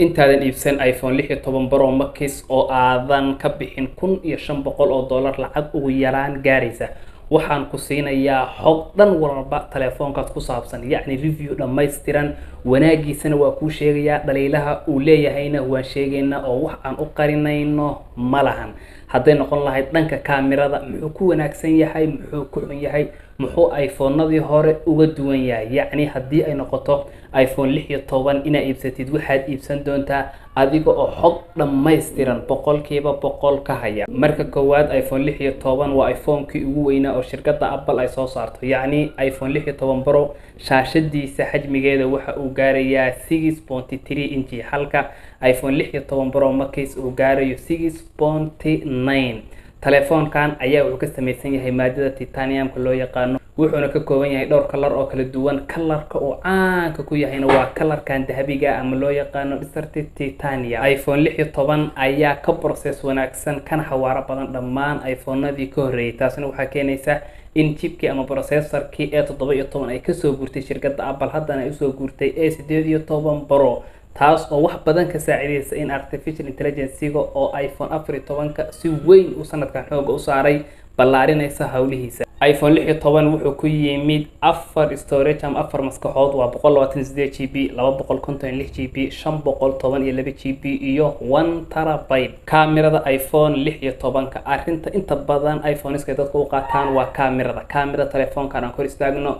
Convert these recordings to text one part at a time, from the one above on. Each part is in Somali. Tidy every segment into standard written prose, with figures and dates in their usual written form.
intaadan iibsan iPhone 16 Pro Max oo aadan ka bixin $1,500 lacag ugu yaraan gaaraysa waxaan ku siinayaa xog dhan walba telefoonkaad ku saabsan yacni review dhammaystiran wanaagiisana waa kuu sheegayaa dhaliilaha uu leeyahayna waan sheegaynaa oo wax aan u qarinayno ma lahan hadday noqon lahayd dhanka kaamirada muxuu ku wanaagsan yahay muxuu ku xun yahay muxuu iPhone-nadii hore uga duwan yahay yacni haddii ay noqoto iPhone 16 ina iibsatid waxaad iibsan doontaa adiga oo xog dhammaystiran boqolkiiba boqol ka haya marka koowaad iPhone 16 waa iPhone-kii ugu weynaa oo shirkadda Apple ay soo saarto yacni iPhone 16 Pro shaashadiisa xajmigeeda waxa uu gaarayaa 6.3 inch halka iPhone 16 Pro Max uu gaarayo 6.9 telefoonkan ayaa wuxuu ka samaysan yahay maadada titanium-ka loo yaqaano wuxuuna ka kooban yahay dhowr kalar oo kala duwan kalarka uu caanka ku yahayna waa kalarkan dahabiga ama loo yaqaano Desert Titanium iPhone 16 ayaa ka process wanaagsan kana xawaaro badan dhammaan iPhone-nadii ka horeeyay taasina waxaa keenaysa in chipkii ama processorkii A17 ay ka soo guurtay shirkadda Apple haddana ay u soo guurtay A18 Pro taas oo wax badan ka saacidaysa in artificial intelligence-ga oo iPhone 14 si weyn u sanadkan xooga u saaray ballaarinaysa hawlihiisa iPhone 16 wuxuu ku yimid 4 storage ama 4 maskaxood waa 128GB 256GB 512GB iyo 1TB kaamirada iPhone 16 arinta inta badan iPhone-iska dadku u qaataan waa kaamirada telefoonkan aan kor istaagno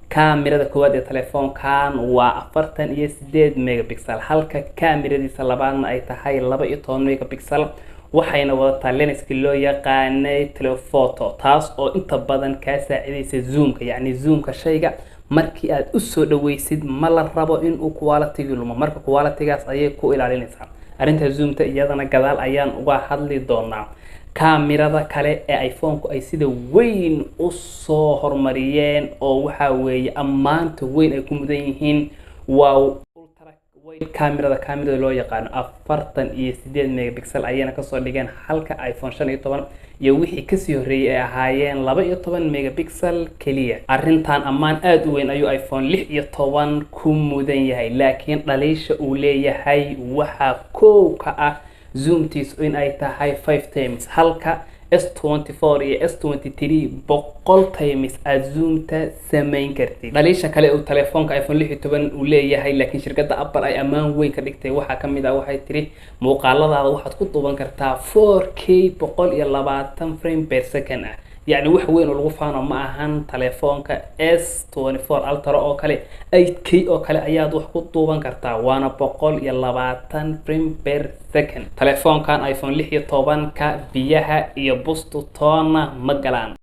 kaamirada koowaad ee telefoonkan waa 48 megapixel halka kaamiradiisa labaadna ay tahay 12 megapixel waxayna wadataa lenska loo yaqaanay telephoto taas oo inta badan ka saacidaysa zoomka yacni zoomka shayga markii aad u soo dhaweysid ma la rabo in uu quality lumo marka quality-gaas ayay ku ilaalinaysaa arinta zoomta iyadana gadaal ayaan uga hadli doonaa kaamirada kale ee iPhone-ku ay sida weyn u soo horumariyeen oo waxa weeye ammaanta weyn ay ku mudan yihiin waa kaamirada loo yaqaano 48 megapixel ayayna ka soo dhigeen halka iPhone 15 iyo wixii ka sii horeeyay ay ahaayeen 12 megapixel kaliya arintan ammaan aad u weyn ayuu iPhone 16 ku mudan yahay laakiin dhaliisha uu leeyahay waxa koow ka ah zoomtiisu in ay tahay 5 times halka S24 iyo S23 boqol times aad zoomta samayn kartid dhaliisha kale uu telefoonka iPhone 16 uu leeyahay laakiin shirkadda Apple ay ammaan weyn ka dhigtay waxa kamid ah waxay tiri muuqaaladaada waxaad ku duuban kartaa 4K 120 frame per second يعني wax weyn oo lagu faano ma ahan telefoonka S24 Ultra oo kale 8K oo kale ayaad wax ku duuban kartaa waana 120 frame per second telefoonkan iPhone 16 ka biyaha iyo bustu toona ma galaan